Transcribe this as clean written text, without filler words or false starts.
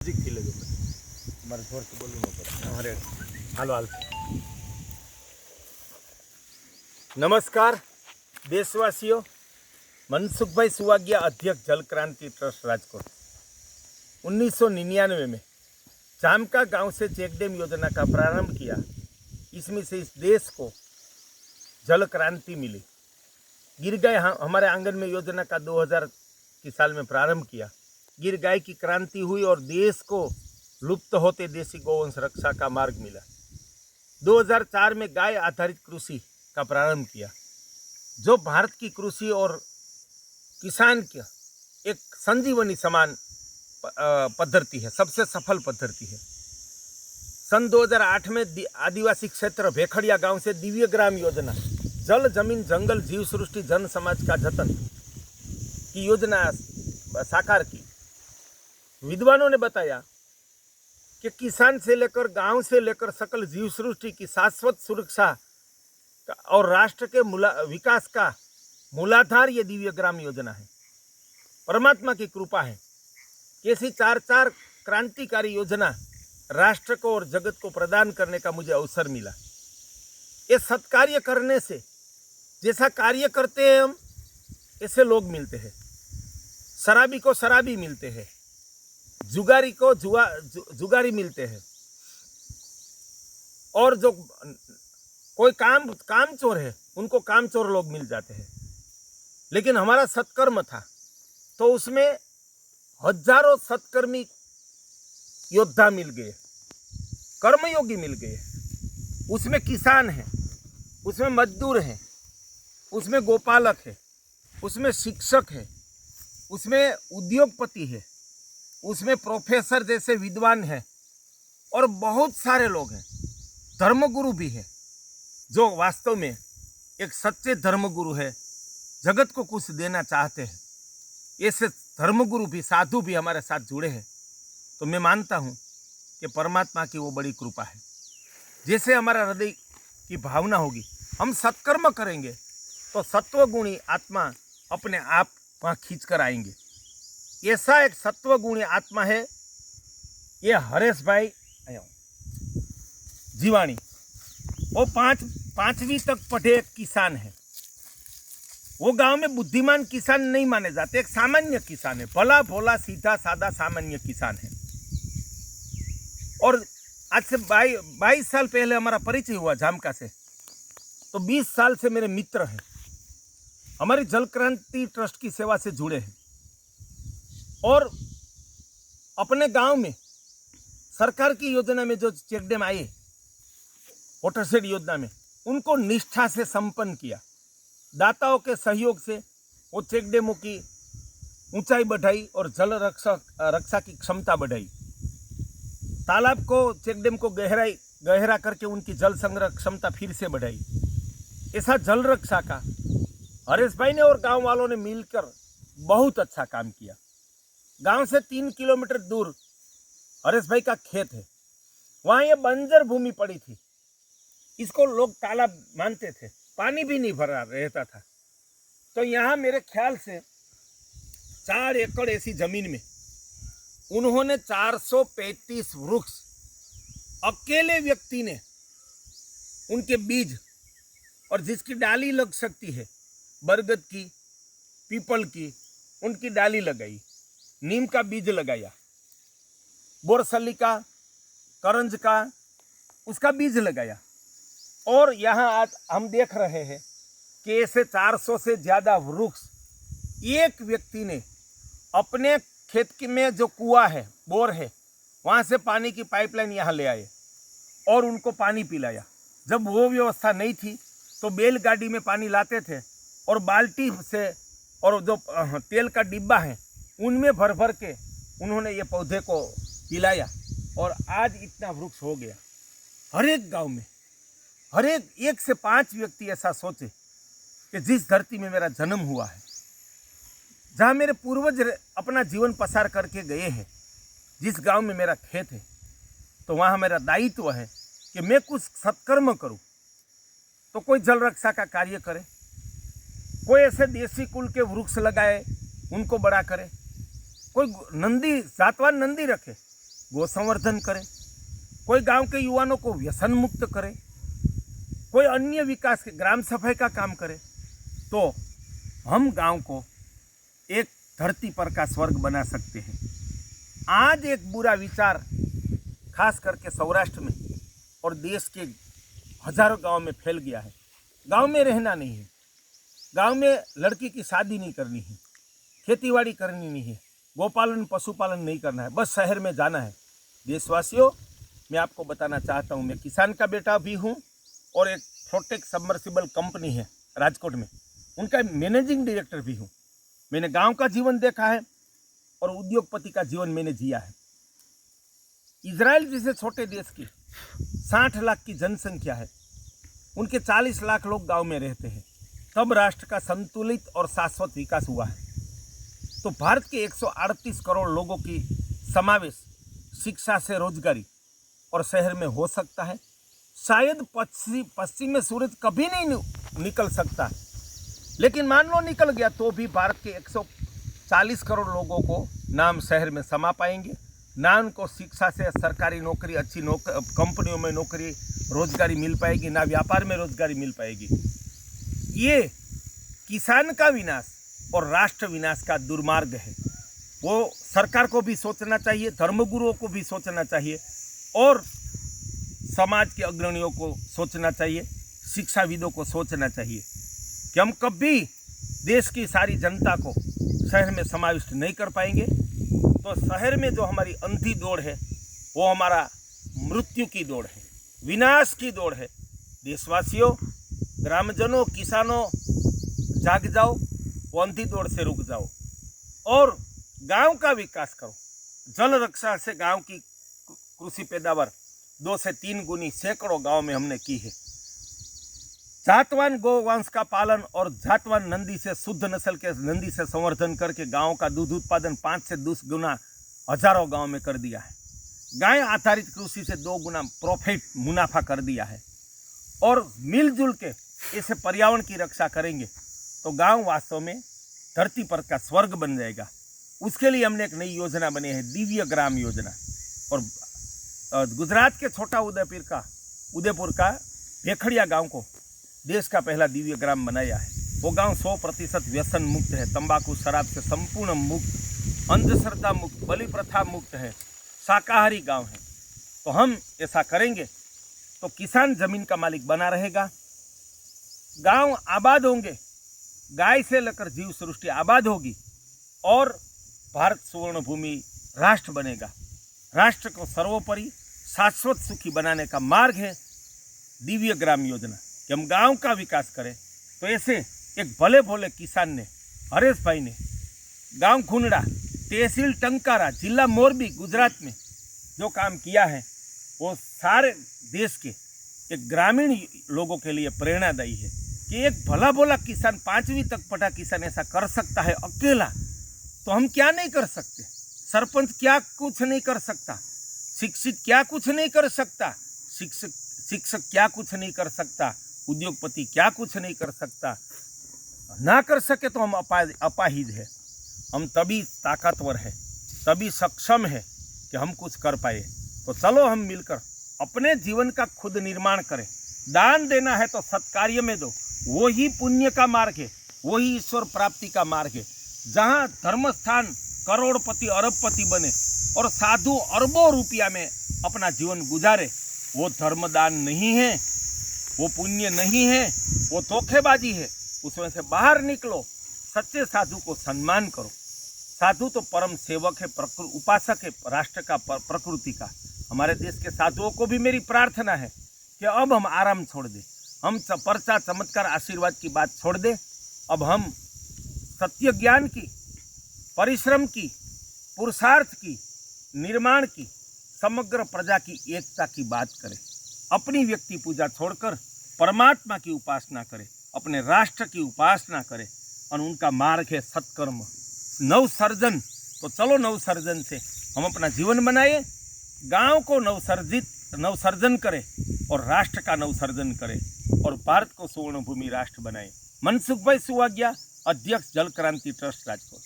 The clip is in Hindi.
म्यूजिक थी लगे मारे जोर से बोलू न पड़े हमारे हालो हाल। नमस्कार देशवासियों, मनसुखभाई सुवागिया अध्यक्ष जल क्रांति ट्रस्ट राजकोट। 1999 में जामका गांव से चेक डैम योजना का प्रारंभ किया। इसमें से इस देश को जल क्रांति मिली। गिर गाय हमारे आंगन में योजना का 2000 की साल में प्रारंभ किया। गिर गाय की क्रांति हुई और देश को लुप्त होते देसी गौवंश रक्षा का मार्ग मिला। 2004 में गाय आधारित कृषि का प्रारंभ किया, जो भारत की कृषि और किसान की एक संजीवनी समान पद्धति है, सबसे सफल पद्धति है। सन 2008 में आदिवासी क्षेत्र भेखड़िया गांव से दिव्य ग्राम योजना, जल जमीन जंगल जीव सृष्टि जन समाज का जतन की योजना साकार की। विद्वानों ने बताया कि किसान से लेकर गांव से लेकर सकल जीव सृष्टि की शाश्वत सुरक्षा और राष्ट्र के विकास का मूलाधार ये दिव्य ग्राम योजना है। परमात्मा की कृपा है कि ऐसी चार क्रांतिकारी योजना राष्ट्र को और जगत को प्रदान करने का मुझे अवसर मिला। ये सत्कार्य करने से जैसा कार्य करते हैं हम, ऐसे लोग मिलते हैं। शराबी को शराबी मिलते हैं, जुगारी को जुगारी मिलते हैं, और जो कोई काम चोर है उनको काम चोर लोग मिल जाते हैं। लेकिन हमारा सत्कर्म था तो उसमें हजारों सत्कर्मी योद्धा मिल गए, कर्मयोगी मिल गए। उसमें किसान है, उसमें मजदूर है, उसमें गोपालक है, उसमें शिक्षक है, उसमें उद्योगपति है, उसमें प्रोफेसर जैसे विद्वान हैं, और बहुत सारे लोग हैं। धर्मगुरु भी है, जो वास्तव में एक सच्चे धर्मगुरु है, जगत को कुछ देना चाहते हैं। ऐसे धर्मगुरु भी, साधु भी हमारे साथ जुड़े हैं। तो मैं मानता हूँ कि परमात्मा की वो बड़ी कृपा है। जैसे हमारा हृदय की भावना होगी, हम सत्कर्म करेंगे तो सत्वगुणी आत्मा अपने आप वहाँ खींच कर आएंगे। ऐसा एक सत्वगुणी आत्मा है ये हरेश भाई जीवाणी। वो पांचवी तक पढ़े एक किसान है। वो गांव में बुद्धिमान किसान नहीं माने जाते, एक सामान्य किसान है, भला भोला सीधा सादा सामान्य किसान है। और आज से 22 साल पहले हमारा परिचय हुआ जामका से, तो 20 साल से मेरे मित्र हैं, हमारी जल क्रांति ट्रस्ट की सेवा से जुड़े हैं। और अपने गांव में सरकार की योजना में जो चेक डैम आए, वाटरशेड योजना में, उनको निष्ठा से संपन्न किया। दाताओं के सहयोग से वो चेक डैमों की ऊंचाई बढ़ाई और जल रक्षा की क्षमता बढ़ाई। तालाब को, चेक डैम को गहरा करके उनकी जल संग्रह क्षमता फिर से बढ़ाई। ऐसा जल रक्षा का हरेश भाई ने और गांव वालों ने मिलकर बहुत अच्छा काम किया। गांव से 3 किलोमीटर दूर हरेश भाई का खेत है। वहां ये बंजर भूमि पड़ी थी, इसको लोग तालाब मानते थे, पानी भी नहीं भरा रहता था। तो यहाँ मेरे ख्याल से 4 एकड़ ऐसी जमीन में उन्होंने 435 वृक्ष, अकेले व्यक्ति ने उनके बीज, और जिसकी डाली लग सकती है, बरगद की, पीपल की, उनकी डाली लगाई, नीम का बीज लगाया, बोरसली का, करंज का, उसका बीज लगाया। और यहाँ आज हम देख रहे हैं कि ऐसे 400 से ज़्यादा वृक्ष एक व्यक्ति ने अपने खेत में जो कुआं है, बोर है, वहाँ से पानी की पाइपलाइन यहाँ ले आए और उनको पानी पिलाया। जब वो व्यवस्था नहीं थी तो बैलगाड़ी में पानी लाते थे और बाल्टी से, और जो तेल का डिब्बा है उनमें भर भर के उन्होंने ये पौधे को पिलाया, और आज इतना वृक्ष हो गया। हर एक गांव में हर एक 1 से 5 व्यक्ति ऐसा सोचे कि जिस धरती में मेरा जन्म हुआ है, जहाँ मेरे पूर्वज अपना जीवन पसार करके गए हैं, जिस गांव में मेरा खेत है, तो वहाँ मेरा दायित्व है कि मैं कुछ सत्कर्म करूँ। तो कोई जल रक्षा का कार्य करे, कोई ऐसे देसी कुल के वृक्ष लगाए, उनको बड़ा करे, कोई नंदी, जातवान नंदी रखे, गौ संवर्धन करे, कोई गांव के युवाओं को व्यसन मुक्त करे, कोई अन्य विकास के ग्राम सफाई का काम करे, तो हम गांव को एक धरती पर का स्वर्ग बना सकते हैं। आज एक बुरा विचार खास करके सौराष्ट्र में और देश के हजारों गांव में फैल गया है। गांव में रहना नहीं है, गांव में लड़की की शादी नहीं करनी है, खेतीबाड़ी करनी नहीं है, गोपालन पशुपालन नहीं करना है, बस शहर में जाना है। देशवासियों, मैं आपको बताना चाहता हूँ, मैं किसान का बेटा भी हूँ और एक फ्लोटेक सबमर्सिबल कंपनी है राजकोट में, उनका मैनेजिंग डायरेक्टर भी हूँ। मैंने गांव का जीवन देखा है और उद्योगपति का जीवन मैंने जिया है। इजराइल जैसे छोटे देश की 60 लाख की जनसंख्या है, उनके 40 लाख लोग गांव में रहते हैं, तब राष्ट्र का संतुलित और शाश्वत विकास हुआ है। तो भारत के 138 करोड़ लोगों की समावेश शिक्षा से रोजगारी और शहर में हो सकता है। शायद पश्चिम में सूरज कभी नहीं निकल सकता, लेकिन मान लो निकल गया तो भी भारत के 140 करोड़ लोगों को ना हम शहर में समा पाएंगे, ना उनको शिक्षा से सरकारी नौकरी, अच्छी कंपनियों में नौकरी रोजगारी मिल पाएगी, ना व्यापार में रोजगारी मिल पाएगी। ये किसान का विनाश और राष्ट्र विनाश का दुर्मार्ग है। वो सरकार को भी सोचना चाहिए, धर्मगुरुओं को भी सोचना चाहिए और समाज के अग्रणियों को सोचना चाहिए, शिक्षाविदों को सोचना चाहिए कि हम कभी देश की सारी जनता को शहर में समाविष्ट नहीं कर पाएंगे। तो शहर में जो हमारी अंधी दौड़ है वो हमारा मृत्यु की दौड़ है, विनाश की दौड़ है। देशवासियों, ग्रामजनों, किसानों, जाग जाओ, वो अंधी दौड़ से रुक जाओ और गांव का विकास करो। जल रक्षा से गांव की कृषि पैदावार 2 से 3 गुनी सैकड़ों गांव में हमने की है। जातवान गोवंश का पालन और जातवान नंदी से, शुद्ध नस्ल के नंदी से संवर्धन करके गांव का दूध उत्पादन 5 से 10 गुना हजारों गांव में कर दिया है। गाय आधारित कृषि से 2 गुना प्रॉफिट मुनाफा कर दिया है। और मिलजुल के ऐसे पर्यावरण की रक्षा करेंगे तो गांव वास्तव में धरती पर का स्वर्ग बन जाएगा। उसके लिए हमने एक नई योजना बनी है, दिव्य ग्राम योजना। और गुजरात के छोटा उदयपुर का भेखड़िया गांव को देश का पहला दिव्य ग्राम बनाया है। वो गांव 100% व्यसन मुक्त है, तंबाकू शराब से संपूर्ण मुक्त, अंधश्रद्धा मुक्त, बलि प्रथा मुक्त है, शाकाहारी गांव है। तो हम ऐसा करेंगे तो किसान जमीन का मालिक बना रहेगा, गांव आबाद होंगे, गाय से लेकर जीव सृष्टि आबाद होगी और भारत सुवर्ण भूमि राष्ट्र बनेगा। राष्ट्र को सर्वोपरि शाश्वत सुखी बनाने का मार्ग है दिव्य ग्राम योजना कि हम गांव का विकास करें। तो ऐसे एक भले भोले किसान ने, हरेश भाई ने, गांव खुंडा, तहसील टंकारा, जिला मोरबी, गुजरात में जो काम किया है वो सारे देश के एक ग्रामीण लोगों के लिए प्रेरणादायी है कि एक भला भोला किसान, 5वीं तक पढ़ा किसान ऐसा कर सकता है अकेला, तो हम क्या नहीं कर सकते। सरपंच क्या कुछ नहीं कर सकता, शिक्षित क्या कुछ नहीं कर सकता, शिक्षक क्या कुछ नहीं कर सकता, उद्योगपति क्या कुछ नहीं कर सकता। ना कर सके तो हम अपाहिज है। हम तभी ताकतवर है, तभी सक्षम है कि हम कुछ कर पाए। तो चलो हम मिलकर अपने जीवन का खुद निर्माण करें। दान देना है तो सत्कार्य में दो, वो ही पुण्य का मार्ग है, वही ईश्वर प्राप्ति का मार्ग है। जहाँ धर्म स्थान करोड़पति अरबपति बने और साधु अरबों रुपया में अपना जीवन गुजारे, वो धर्मदान नहीं है, वो पुण्य नहीं है, वो धोखेबाजी है। उसमें से बाहर निकलो, सच्चे साधु को सम्मान करो। साधु तो परम सेवक है, उपासक है राष्ट्र का, प्रकृति का। हमारे देश के साधुओं को भी मेरी प्रार्थना है कि अब हम आराम छोड़ दें, हम पर्चा चमत्कार आशीर्वाद की बात छोड़ दें। अब हम सत्य ज्ञान की, परिश्रम की, पुरुषार्थ की, निर्माण की, समग्र प्रजा की एकता की बात करें। अपनी व्यक्ति पूजा छोड़कर परमात्मा की उपासना करें, अपने राष्ट्र की उपासना करें और उनका मार्ग है सत्कर्म, नवसर्जन। तो चलो नवसर्जन से हम अपना जीवन बनाए, गांव को नवसर्जन करें और राष्ट्र का नवसर्जन करें और भारत को सुवर्ण भूमि राष्ट्र बनाए। मनसुख भाई सुवाग्या, अध्यक्ष जल क्रांति ट्रस्ट राजकोट।